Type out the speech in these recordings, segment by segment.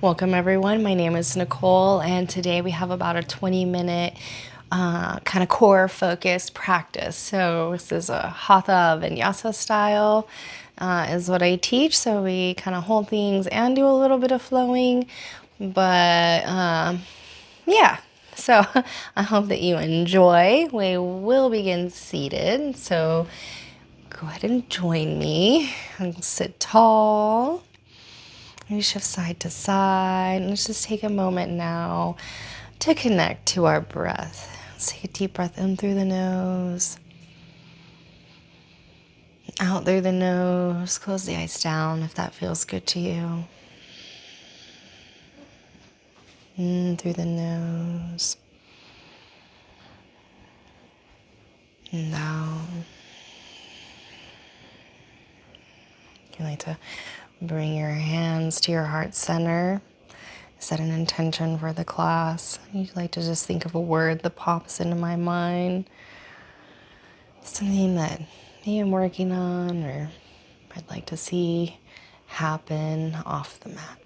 Welcome everyone, my name is Nicole and today we have about a 20-minute kind of core focused practice. So this is a Hatha-vinyasa style is what I teach. So we kind of hold things and do a little bit of flowing, but yeah. So I hope that you enjoy. We will begin seated. So go ahead and join me and sit tall. We shift side to side. Let's just take a moment now to connect to our breath. Let's take a deep breath in through the nose, out through the nose. Close the eyes down if that feels good to you. In through the nose, and down. You like to bring your hands to your heart center. Set an intention for the class. You'd like to just think of a word that pops into my mind. Something that maybe I'm working on or I'd like to see happen off the mat.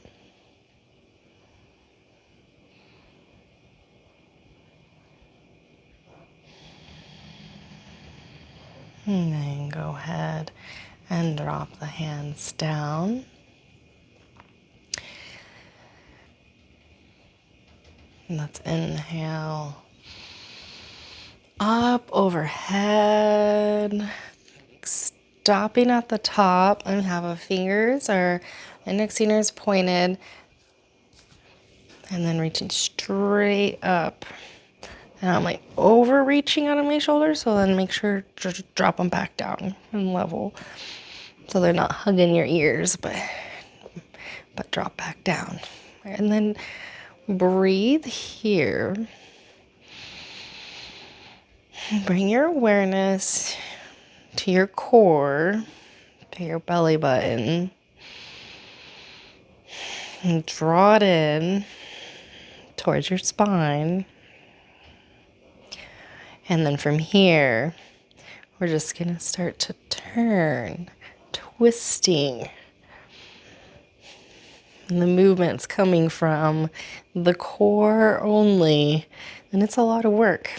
And then go ahead and drop the hands down. And let's inhale up overhead, stopping at the top and have our fingers or index fingers pointed, and then reaching straight up. And I'm like overreaching out of my shoulders, so then make sure to just drop them back down and level, so they're not hugging your ears, but drop back down. And then breathe here. Bring your awareness to your core, to your belly button, and draw it in towards your spine. And then from here, we're just gonna start to turn, twisting. And the movement's coming from the core only, and it's a lot of work.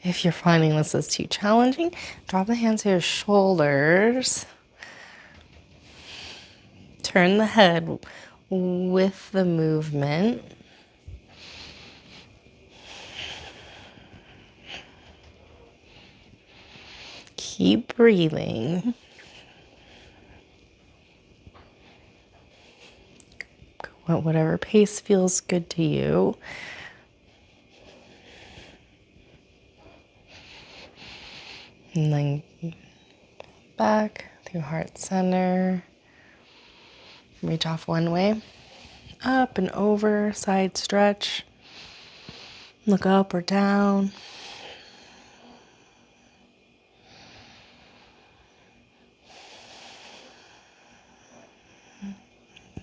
If you're finding this is too challenging, drop the hands to your shoulders. Turn the head with the movement. Keep breathing. Go at whatever pace feels good to you. And then back through heart center. Reach off one way. Up and over, side stretch. Look up or down.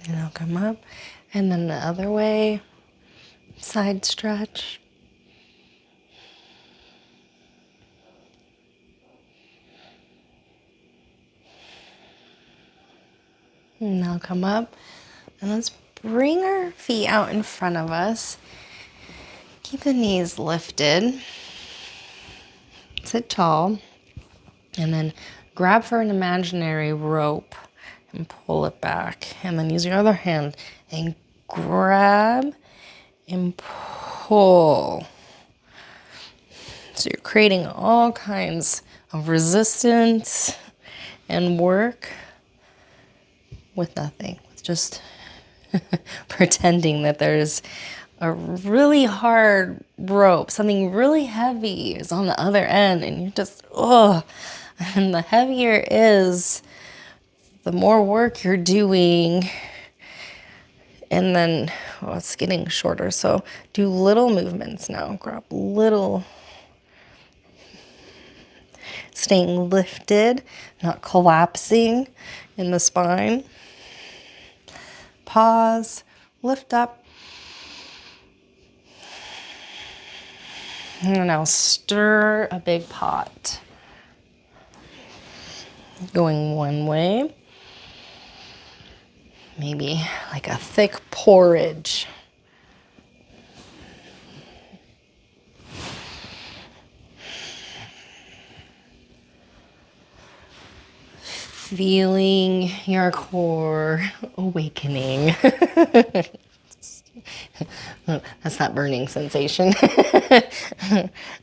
And I'll come up. And then the other way, side stretch. And now come up. And let's bring our feet out in front of us. Keep the knees lifted. Sit tall. And then grab for an imaginary rope and pull it back. And then use your other hand and grab and pull. So you're creating all kinds of resistance and work with nothing. It's just pretending that there's a really hard rope, something really heavy is on the other end, and you're just, oh. And the heavier it is, the more work you're doing. And then, oh, it's getting shorter. So do little movements now. Grab little, staying lifted, not collapsing in the spine. Pause, lift up. And now stir a big pot. going one way. Maybe like a thick porridge. Feeling your core awakening. That's that burning sensation.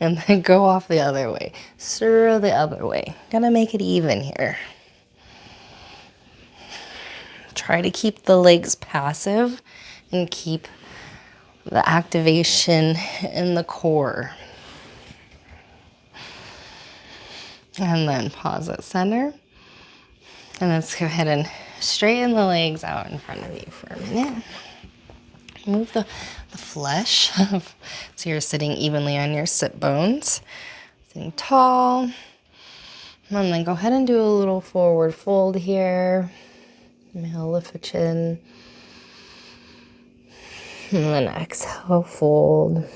And then go off the other way. Stir the other way. Gotta make it even here. Try to keep the legs passive and keep the activation in the core. And then pause at center. And let's go ahead and straighten the legs out in front of you for a minute. Move the flesh so you're sitting evenly on your sit bones. Sitting tall. And then go ahead and do a little forward fold here. Inhale, lift the chin. And then exhale, fold. You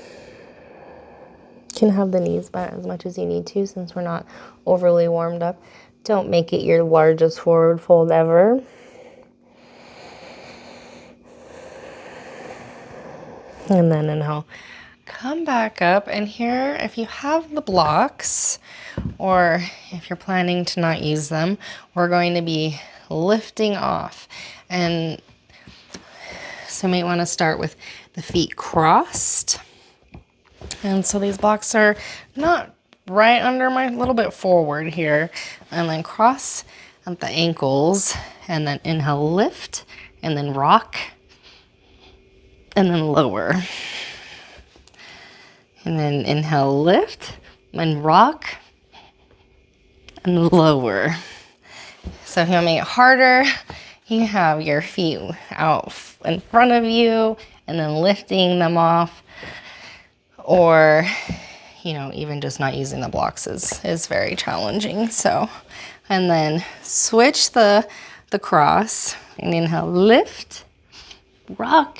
can have the knees bent as much as you need to since we're not overly warmed up. Don't make it your largest forward fold ever. And then inhale, come back up. And here, if you have the blocks, or if you're planning to not use them, we're going to be lifting off. And so you might want to start with the feet crossed. And so these blocks are not right under my, a little bit forward here. And then cross at the ankles. And then inhale, lift. And then rock. And then lower. And then inhale, lift. And rock. And lower. So if you want to make it harder, you have your feet out in front of you. And then lifting them off. Or, you know, even just not using the blocks is very challenging. So, and then switch the cross and inhale, lift, rock,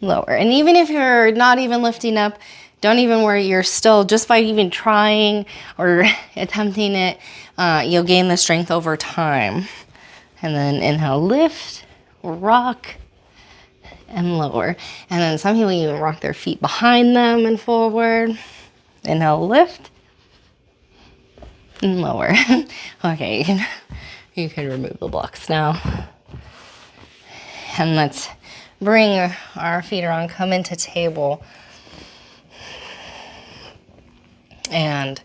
lower. And even if you're not even lifting up, don't even worry, you're still, just by even trying or attempting it, you'll gain the strength over time. And then inhale, lift, rock, and lower. And then some people even rock their feet behind them and forward. Inhale, lift, and lower. Okay, you can remove the blocks now. And let's bring our feet around, come into table. And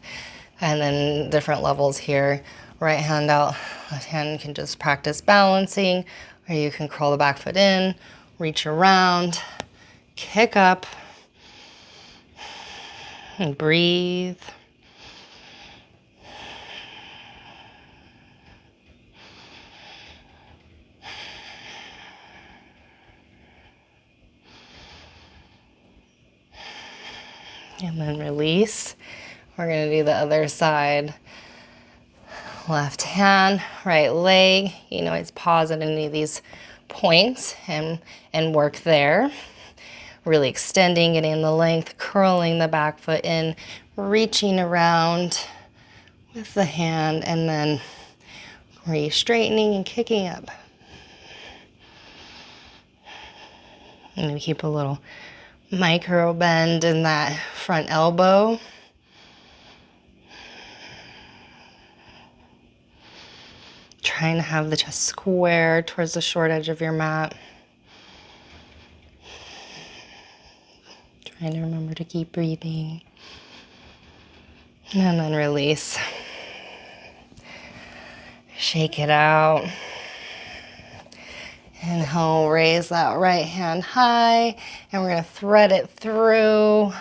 then different levels here. Right hand out, left hand, you can just practice balancing, or you can curl the back foot in, reach around, kick up, and breathe. And then release. We're going to do the other side. Left hand, right leg. You know, it's pause at any of these points and work there. Really extending, getting the length, curling the back foot in, reaching around with the hand, and then re-straightening and kicking up. And we keep a little micro bend in that front elbow. Trying to have the chest square towards the short edge of your mat. Trying to remember to keep breathing. And then release. Shake it out. Inhale, raise that right hand high. And we're going to thread it through.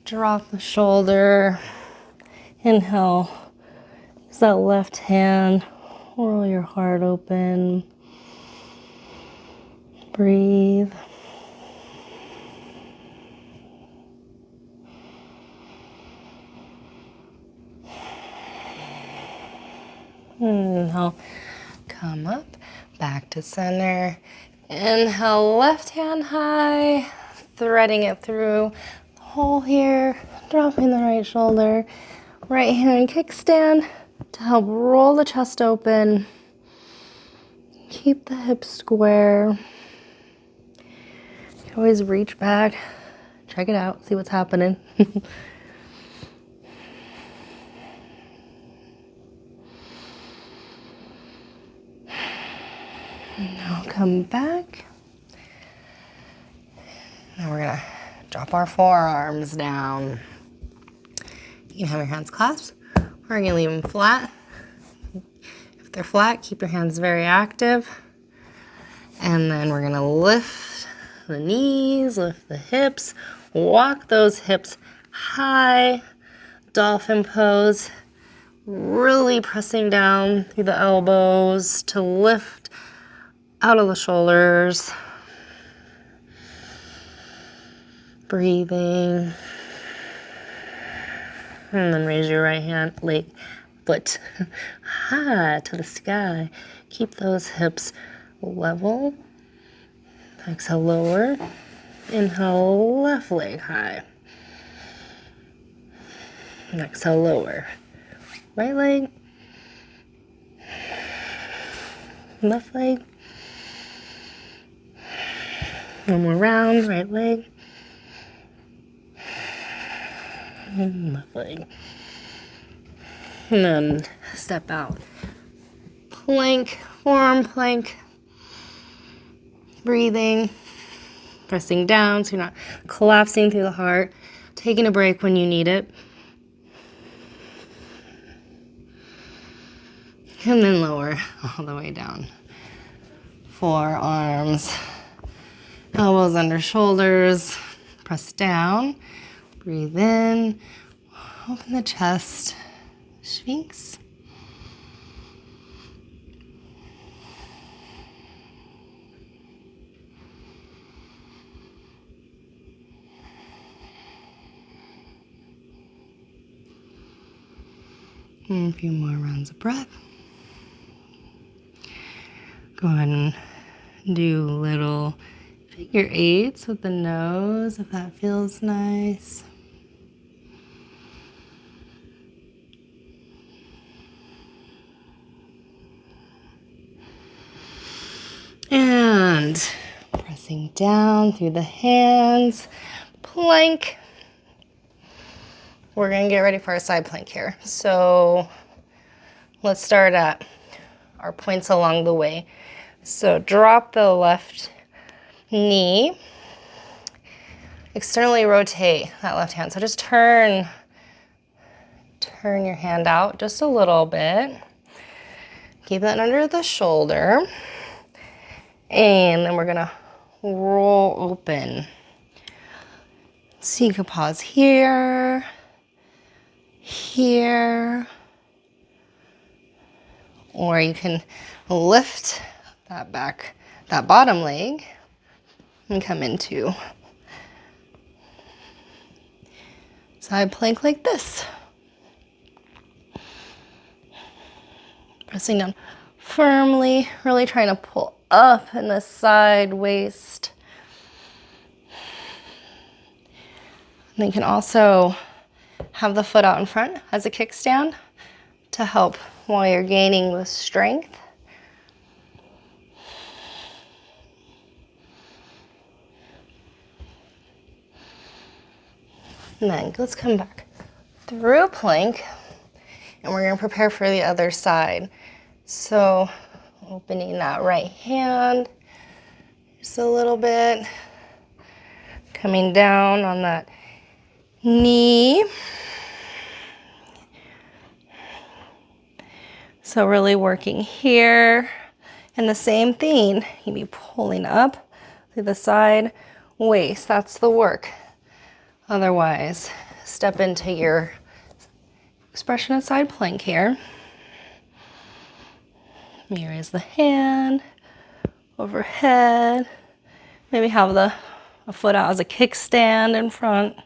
Drop the shoulder. Inhale. Use that left hand. Roll your heart open. Breathe. Inhale, come up, back to center. Inhale, left hand high, threading it through the hole here, dropping the right shoulder, right hand kickstand, to help roll the chest open. Keep the hips square. You can always reach back, check it out, see what's happening. Now come back. Now we're gonna drop our forearms down. You can have your hands clasped, or you're gonna leave them flat. If they're flat, keep your hands very active. And then we're gonna lift the knees, lift the hips, walk those hips high, dolphin pose, really pressing down through the elbows to lift out of the shoulders. Breathing. And then raise your right hand, leg, foot high to the sky. Keep those hips level. Exhale, lower. Inhale, left leg high. Exhale, lower. Right leg. Left leg. One more round, right leg. And left leg. And then step out. Plank, forearm plank. Breathing. Pressing down so you're not collapsing through the heart. Taking a break when you need it. And then lower all the way down. Forearms. Elbows under shoulders. Press down. Breathe in. Open the chest. Sphinx. And a few more rounds of breath. Go ahead and do little figure eights with the nose if that feels nice. And pressing down through the hands, plank. We're gonna get ready for our side plank here. So let's start at our points along the way. So drop the left knee, externally rotate that left hand. So just turn your hand out just a little bit. Keep that under the shoulder. And then we're gonna roll open. So you can pause here, here, or you can lift that bottom leg and come into side plank like this. Pressing down firmly, really trying to pull up in the side waist. And you can also have the foot out in front as a kickstand to help while you're gaining the strength. And then let's come back through plank, and we're gonna prepare for the other side. So opening that right hand just a little bit, coming down on that knee. So really working here. And the same thing, you'd be pulling up through the side waist. That's the work. Otherwise, step into your expression of side plank here. You raise the hand overhead. Maybe have a foot out as a kickstand in front.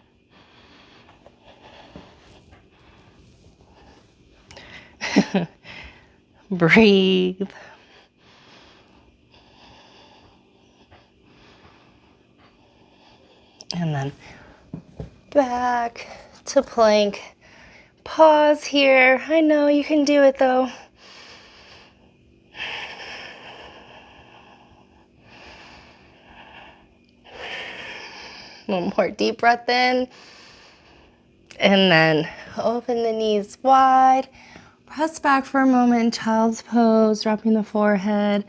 Breathe. And then back to plank. Pause here. I know you can do it though. One more deep breath in. And then open the knees wide. Press back for a moment, child's pose, dropping the forehead,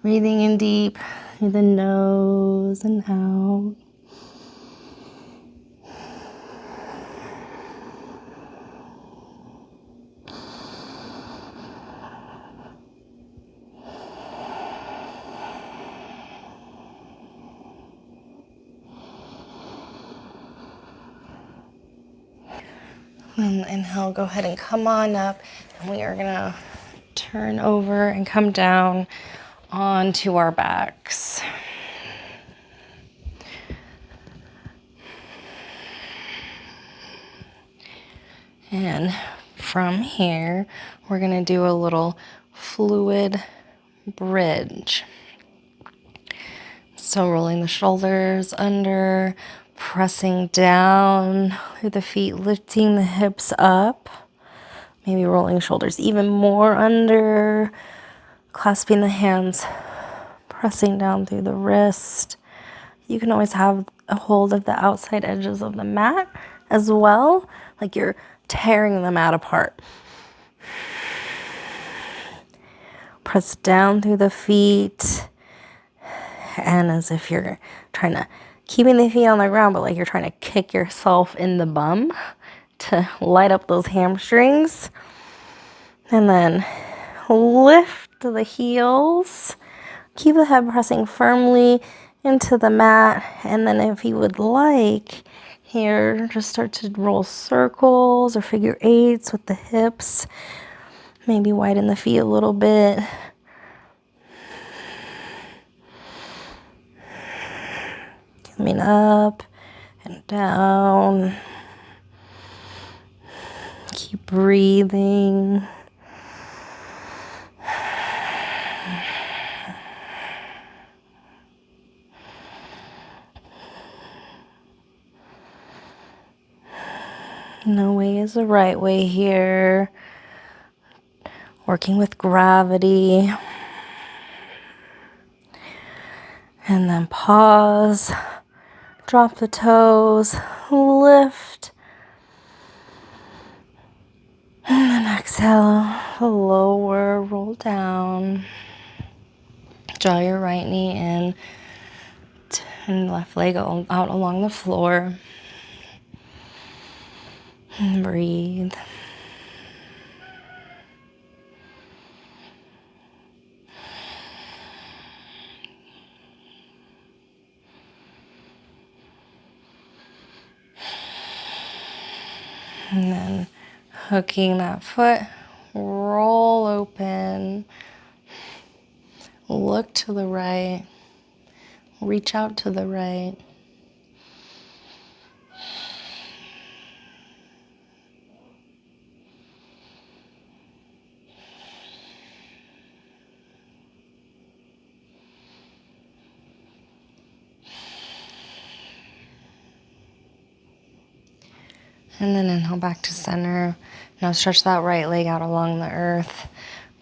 breathing in deep through the nose and out. And inhale, go ahead and come on up. And we are gonna turn over and come down onto our backs. And from here, we're gonna do a little fluid bridge. So rolling the shoulders under, pressing down through the feet, lifting the hips up, maybe rolling shoulders even more under, clasping the hands, pressing down through the wrist. You can always have a hold of the outside edges of the mat as well, like you're tearing the mat apart. Press down through the feet, and as if you're trying to, keeping the feet on the ground, but like you're trying to kick yourself in the bum to light up those hamstrings. And then lift the heels. Keep the head pressing firmly into the mat. And then if you would like, here, just start to roll circles or figure eights with the hips. Maybe widen the feet a little bit. Coming up and down. Keep breathing. No way is the right way here. Working with gravity. And then pause. Drop the toes, lift, and then exhale, lower, roll down. Draw your right knee in and left leg out along the floor. And breathe. And then hooking that foot, roll open, look to the right, reach out to the right. And then inhale back to center. Now stretch that right leg out along the earth.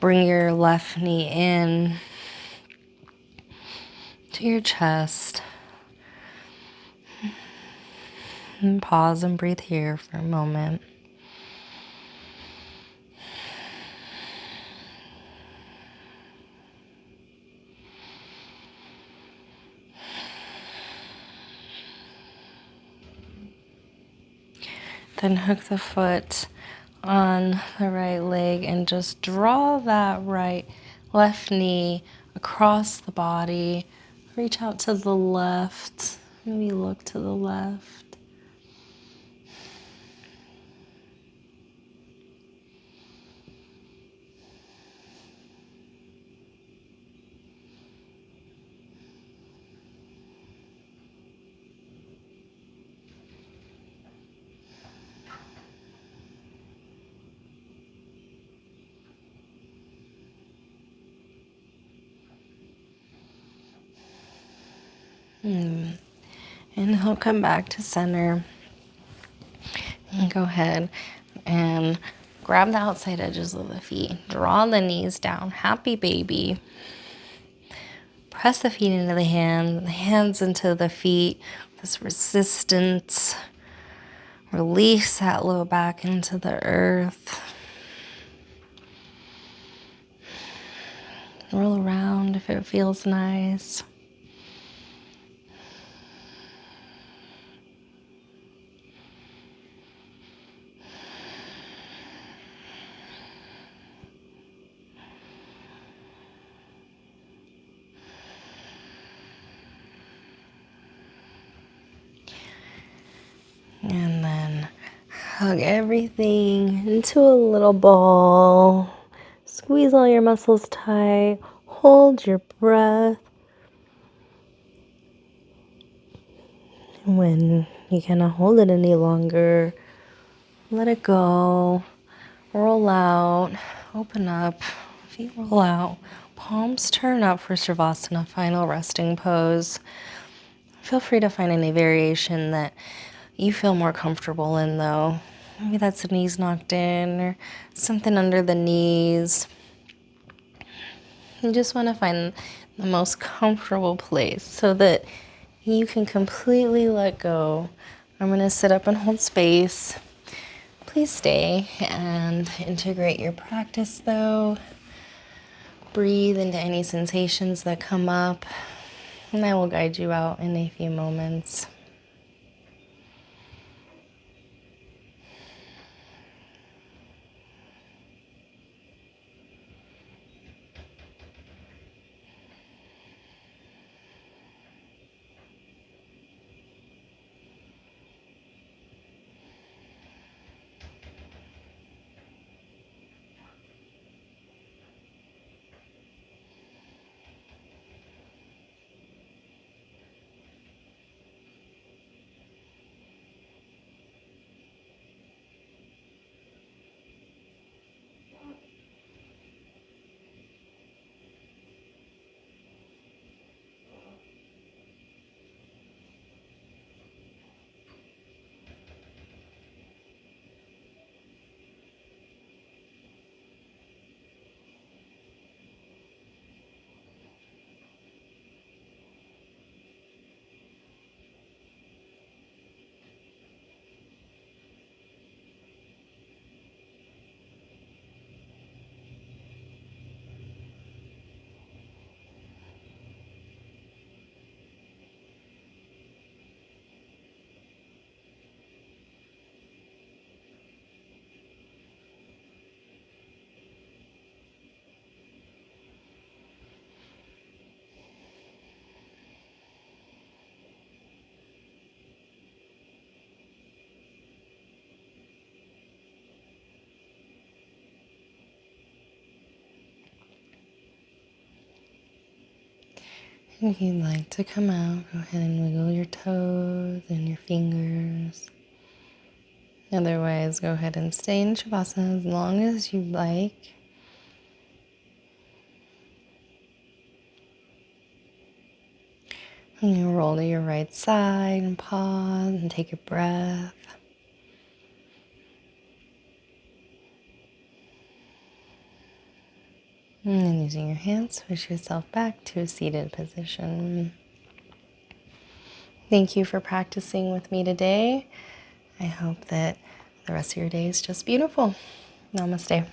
Bring your left knee in to your chest. And pause and breathe here for a moment. Then hook the foot on the right leg and just draw that left knee across the body. Reach out to the left. Maybe look to the left. And he'll come back to center. And go ahead, and grab the outside edges of the feet. Draw the knees down. Happy baby. Press the feet into the hands into the feet. This resistance. Release that low back into the earth. Roll around if it feels nice. And then hug everything into a little ball. Squeeze all your muscles tight. Hold your breath. When you cannot hold it any longer, let it go. Roll out. Open up. Feet roll out. Palms turn up for Shavasana, final resting pose. Feel free to find any variation that you feel more comfortable in, though. Maybe that's the knees knocked in or something under the knees. You just want to find the most comfortable place so that you can completely let go. I'm going to sit up and hold space. Please stay and integrate your practice, though. Breathe into any sensations that come up, and I will guide you out in a few moments. If you'd like to come out, go ahead and wiggle your toes and your fingers. Otherwise, go ahead and stay in Shavasana as long as you like. And you roll to your right side and pause and take a breath. And then using your hands, switch yourself back to a seated position. Thank you for practicing with me today. I hope that the rest of your day is just beautiful. Namaste.